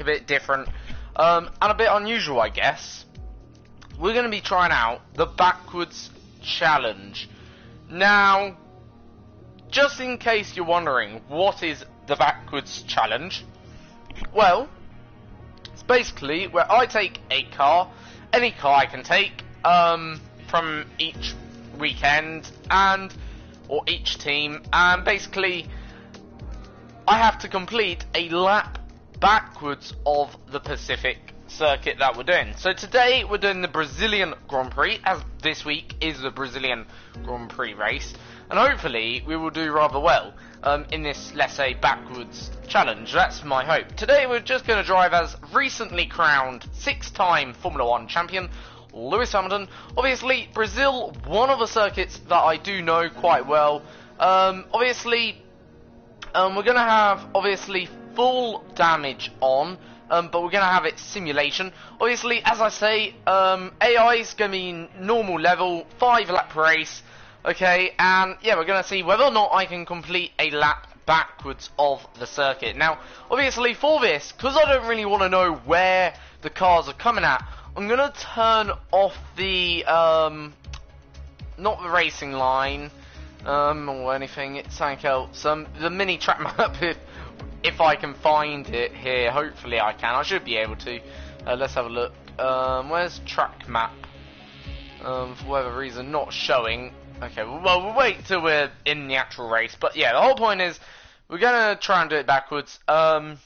a bit different, and a bit unusual, I guess. We're going to be trying out the Backwards Challenge. Now, just in case you're wondering, what is the Backwards Challenge? Well, it's basically where I take a car, any car I can take, from each weekend, or each team, and basically I have to complete a lap backwards of the Pacific circuit that we're doing. So today we're doing the Brazilian Grand Prix, as this week is the Brazilian Grand Prix race, and hopefully we will do rather well in this, let's say, backwards challenge. That's my hope. Today we're just going to drive as recently crowned 6-time Formula 1 champion Lewis Hamilton. Obviously, Brazil, one of the circuits that I do know quite well. Obviously, we're going to have, full damage on, but we're going to have it simulation. Obviously, as I say, AI is going to be normal level, 5-lap race, okay, and yeah, we're going to see whether or not I can complete a lap backwards of the circuit. Now, obviously, for this, because I don't really want to know where the cars are coming at, I'm going to turn off the, not the racing line, or anything, it's something else, the mini track map, if I can find it here. Hopefully I can, I should be able to. Let's have a look. Where's track map? For whatever reason, not showing. Okay, well, we'll wait till we're in the actual race, but yeah, the whole point is, we're going to try and do it backwards. The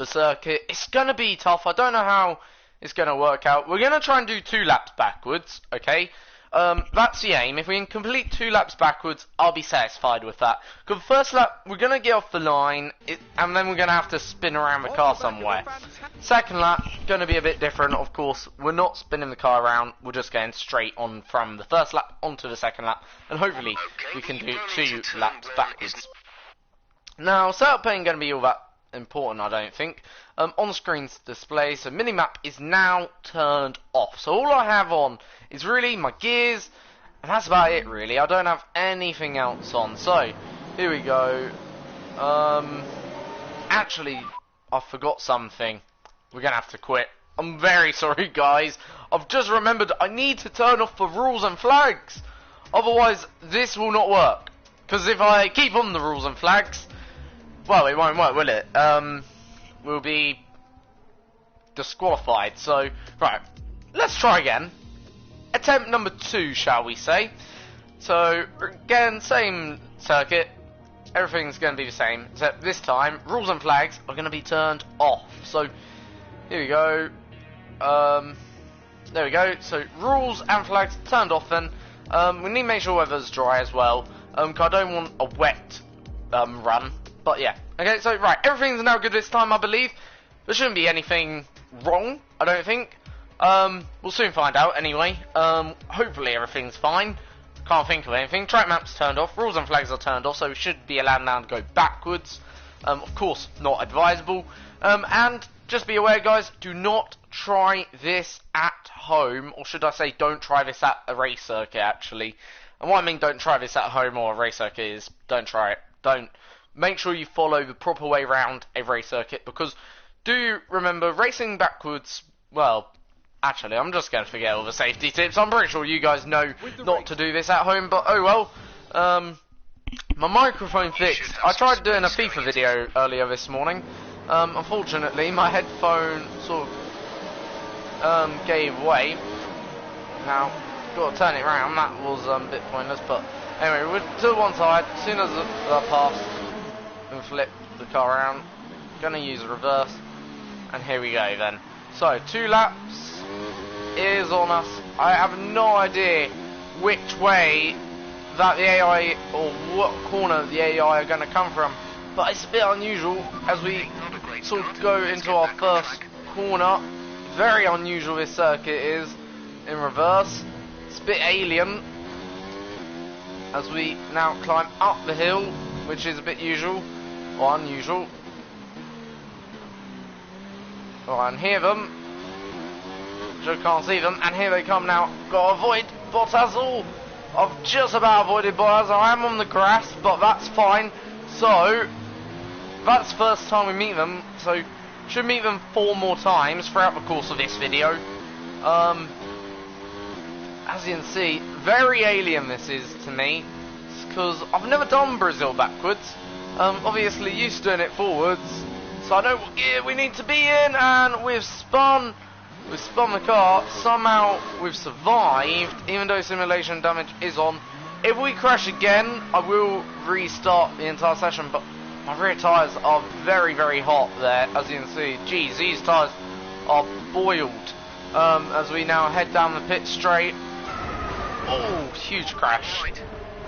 circuit, it's going to be tough, I don't know how it's going to work out. We're going to try and do 2 laps backwards, okay? That's the aim. If we can complete 2 laps backwards, I'll be satisfied with that. Because first lap, we're going to get off the line, and then we're going to have to spin around the car somewhere. Second lap, going to be a bit different, of course. We're not spinning the car around, we're just going straight on from the first lap onto the second lap, and hopefully we can do 2 laps backwards. Now, setup ain't going to be all that important, I don't think. On screen display, so minimap is now turned off. So all I have on is really my gears, and that's about it really. I don't have anything else on. So here we go. Actually, I forgot something. We're gonna have to quit. I'm very sorry, guys. I've just remembered I need to turn off the rules and flags. Otherwise, this will not work. Because if I keep on the rules and flags, well, it won't work, will it? We'll be disqualified. So, right, let's try again. Attempt number 2, shall we say. So, again, same circuit. Everything's going to be the same, except this time, rules and flags are going to be turned off. So, here we go. There we go. So, rules and flags turned off then. We need to make sure weather's dry as well. Cause I don't want a wet run. But yeah, okay, so right, everything's now good this time, I believe. There shouldn't be anything wrong, I don't think. We'll soon find out anyway. Hopefully everything's fine. Can't think of anything. Track map's turned off, rules and flags are turned off, so we should be allowed now to go backwards. Of course, not advisable. And just be aware, guys, do not try this at home, or should I say don't try this at a race circuit, actually. And what I mean don't try this at home or a race circuit is don't try it. Don't. Make sure you follow the proper way around a race circuit, because do remember, racing backwards, well, actually, I'm just going to forget all the safety tips. I'm pretty sure you guys know not to do this at home, but oh well. My microphone fixed. I tried doing a FIFA video earlier this morning. Unfortunately, my headphone sort of gave way. Now, got to turn it around. That was a bit pointless, but anyway, we're to one side. As soon as I pass, and flip the car around, gonna use reverse, and here we go then. So 2 laps is on us. I have no idea which way that the AI, or what corner the AI are gonna come from, but it's a bit unusual as we sort of go into our first corner. Very unusual this circuit is in reverse. It's a bit alien as we now climb up the hill, which is a bit usual. Or unusual. Oh, and hear them. Just can't see them, and here they come now. Gotta avoid Bottas. Oh, I've just about avoided Bottas. I am on the grass, but that's fine. So, that's the first time we meet them. So, Should meet them 4 more times throughout the course of this video. As you can see, very alien this is to me, because I've never done Brazil backwards. Obviously used to doing it forwards, so I know what gear we need to be in, and we've spun the car. Somehow we've survived, even though simulation damage is on. If we crash again, I will restart the entire session, but my rear tyres are very, very hot there, as you can see. Geez, these tyres are boiled. As we now head down the pit straight. Oh, huge crash. Right.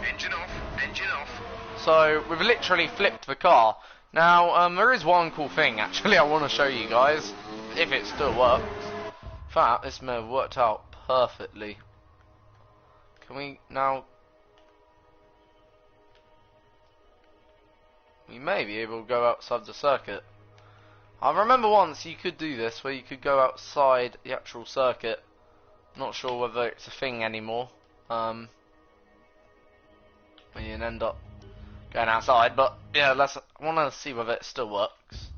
Engine off, engine off. So, we've literally flipped the car. Now, there is one cool thing, actually, I want to show you guys, if it still works. In fact, this may have worked out perfectly. Can we now... We may be able to go outside the circuit. I remember once you could do this, where you could go outside the actual circuit. Not sure whether it's a thing anymore. When you end up going outside, but yeah, I want to see whether it still works.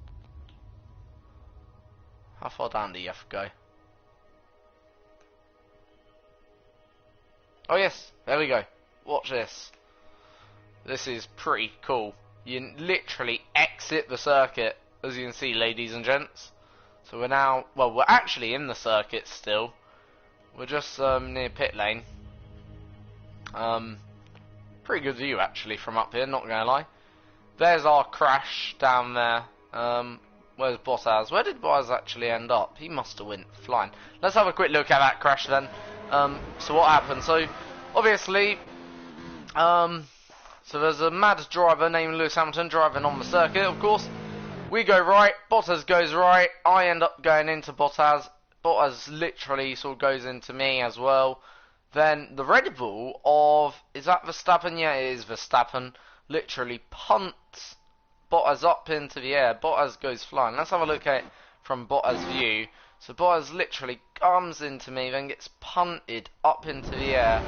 How far down do you have to go? Oh yes, there we go. Watch this. This is pretty cool. You literally exit the circuit, as you can see, ladies and gents. So we're now, well, we're actually in the circuit still. We're just near pit lane. Pretty good view actually from up here, not gonna lie. There's our crash down there. Where's Bottas? Where did Bottas actually end up? He must have went flying. Let's have a quick look at that crash then. So what happened? So obviously, so there's a mad driver named Lewis Hamilton driving on the circuit, of course. We go right, Bottas goes right, I end up going into Bottas. Bottas literally sort of goes into me as well. Then the Red Bull of, is that Verstappen? Yeah, it is Verstappen. Literally punts Bottas up into the air. Bottas goes flying. Let's have a look at it from Bottas' view. So Bottas literally comes into me, then gets punted up into the air.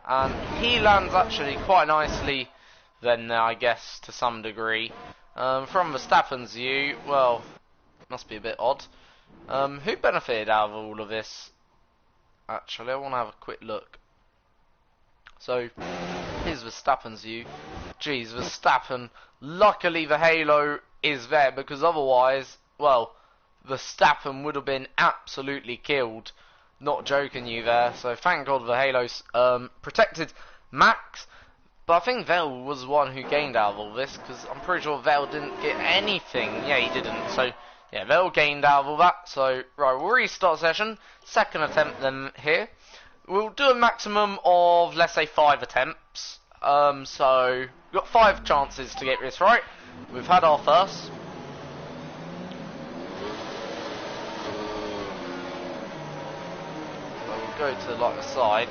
And he lands actually quite nicely then, I guess, to some degree. From Verstappen's view, well, must be a bit odd. Who benefited out of all of this? Actually, I want to have a quick look. So, here's Verstappen's view. Geez, Verstappen, luckily the halo is there, because otherwise, well, Verstappen would have been absolutely killed. Not joking you there, so thank God the halo's protected Max. But I think Vettel was the one who gained out of all this, because I'm pretty sure Vettel didn't get anything. Yeah, he didn't, so... Yeah, Vettel gained out of all that, so, right, we'll restart session, second attempt then here. We'll do a maximum of, let's say, 5 attempts, so, we've got 5 chances to get this right. We've had our first. So we'll go to, like, the side.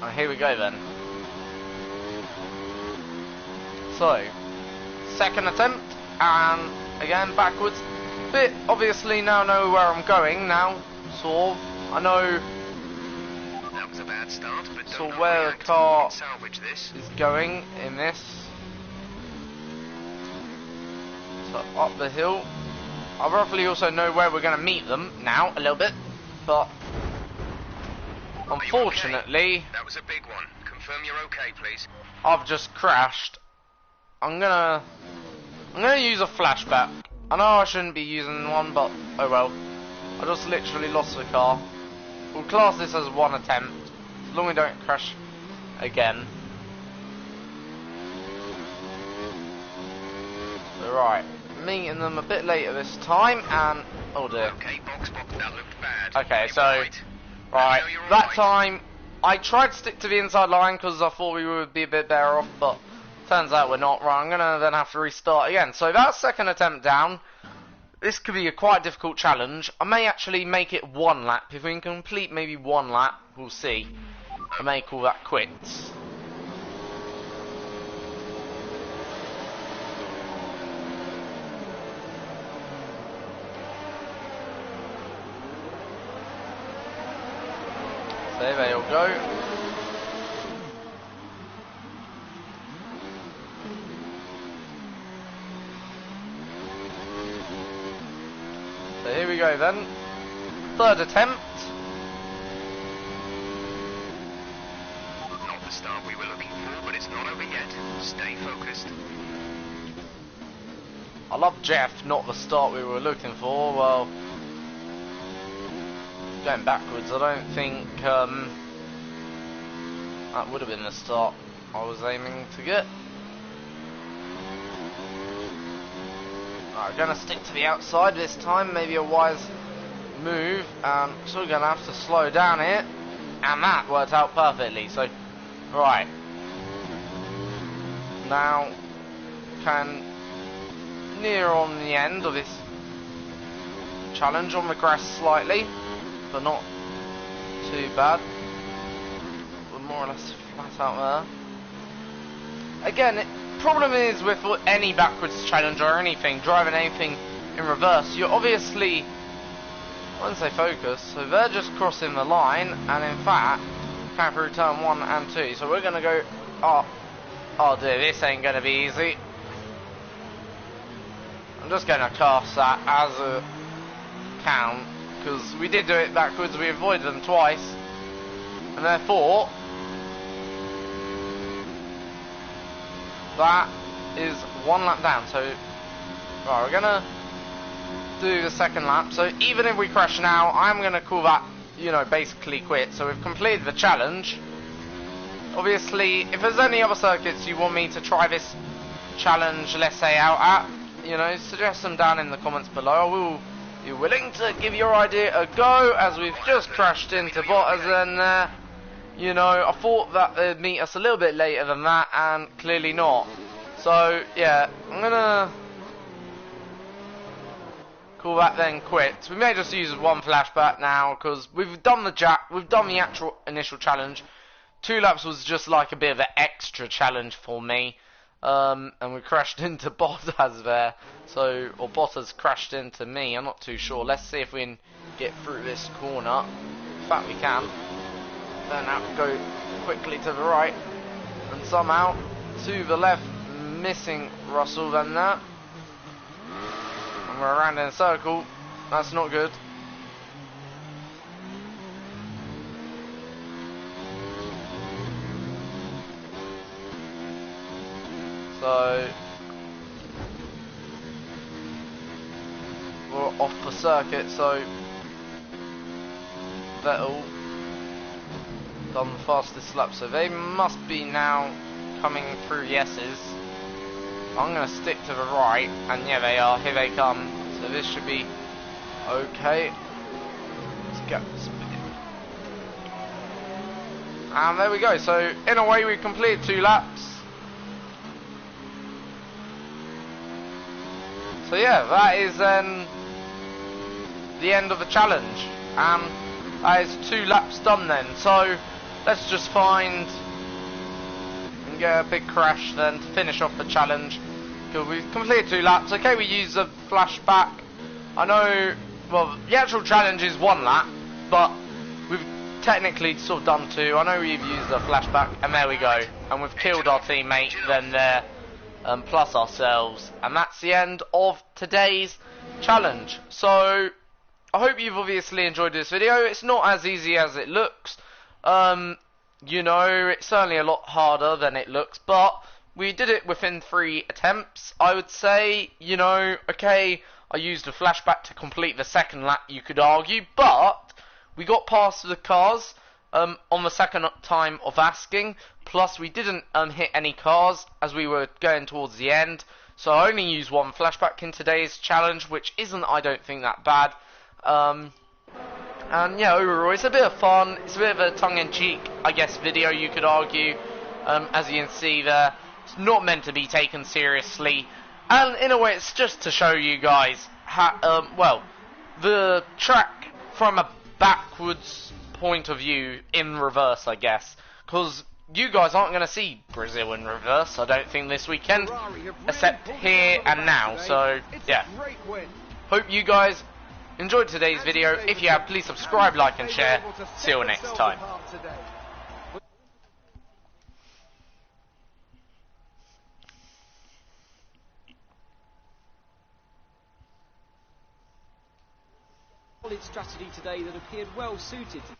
And here we go then. So, second attempt, and again backwards. But obviously now know where I'm going now, sort of. I know that was a bad start, but sort of where the car is going in this. So up the hill. I roughly also know where we're going to meet them now, a little bit, but unfortunately, okay? That was a big one. Confirm you're okay, please. I've just crashed. I'm gonna use a flashback. I know I shouldn't be using one, but oh well. I just literally lost the car. We'll class this as one attempt, as long as we don't crash again. So right, meeting them a bit later this time, and oh dear. Okay, box, that looked bad. Okay, so right, that time I tried to stick to the inside line because I thought we would be a bit better off, but turns out we're not. Right, I'm gonna then have to restart again. So that's second attempt down. This could be a quite difficult challenge. I may actually make it 1 lap. If we can complete maybe 1 lap, we'll see. I may call that quits. So there they all go. we go then. Third attempt. Not the start we were looking for, but it's not over yet. Stay focused. I love Jeff, not the start we were looking for. Well, going backwards, I don't think that would have been the start I was aiming to get. Right, we're going to stick to the outside this time, maybe a wise move, so we're going to have to slow down here, and that worked out perfectly. So, right, now can near on the end of this challenge on the grass slightly, but not too bad. We're more or less flat out there. Again, problem is with any backwards challenge or anything, driving anything in reverse, you're obviously, I wouldn't say focused, so they're just crossing the line, and in fact, come through turn 1 and 2, so we're going to go, oh dear, this ain't going to be easy. I'm just going to cast that as a count, because we did do it backwards, we avoided them twice, and therefore, that is 1 lap down. So, right, we're going to do the second lap, so even if we crash now, I'm going to call that, you know, basically quit. So we've completed the challenge. Obviously, if there's any other circuits you want me to try this challenge, let's say, out at, you know, suggest them down in the comments below. I will be willing to give your idea a go, as we've just crashed into Bottas, and you know, I thought that they'd meet us a little bit later than that, and clearly not. So yeah, I'm gonna call that then quits. We may just use 1 flashback now, because we've done the actual initial challenge. 2 laps was just like a bit of an extra challenge for me. And we crashed into Bottas there, so, or Bottas crashed into me, I'm not too sure. Let's see if we can get through this corner. In fact we can. Then now go quickly to the right, and somehow to the left, missing Russell then there. And we're around in a circle, that's not good. So we're off the circuit, so Vettel done the fastest lap, so they must be now coming through yeses. I'm going to stick to the right, and yeah, they are, here they come, so this should be okay. Let's get speed. And there we go, so in a way we completed 2 laps. So yeah, that is then the end of the challenge, and that is 2 laps done then. So let's just find and get a big crash then to finish off the challenge, because we've completed 2 laps. Okay, we use a flashback. I know, well, the actual challenge is 1 lap, but we've technically sort of done 2. I know we've used a flashback, and there we go, and we've killed our teammate then there. Plus ourselves, and that's the end of today's challenge. So I hope you've obviously enjoyed this video. It's not as easy as it looks, you know, it's certainly a lot harder than it looks, but we did it within 3 attempts, I would say. You know, okay, I used a flashback to complete the second lap, you could argue, but we got past the cars on the second time of asking, plus we didn't hit any cars as we were going towards the end, so I only used 1 flashback in today's challenge, which isn't, I don't think, that bad. And yeah, overall it's a bit of fun, it's a bit of a tongue-in-cheek, I guess, video, you could argue. As you can see there, it's not meant to be taken seriously, and in a way it's just to show you guys how, well, the track from a backwards point of view in reverse, I guess, because you guys aren't going to see Brazil in reverse, I don't think, this weekend, except here and now. So yeah, hope you guys enjoyed today's video. If you have, please subscribe, like and share. See you next time. solid strategy today that appeared well suited to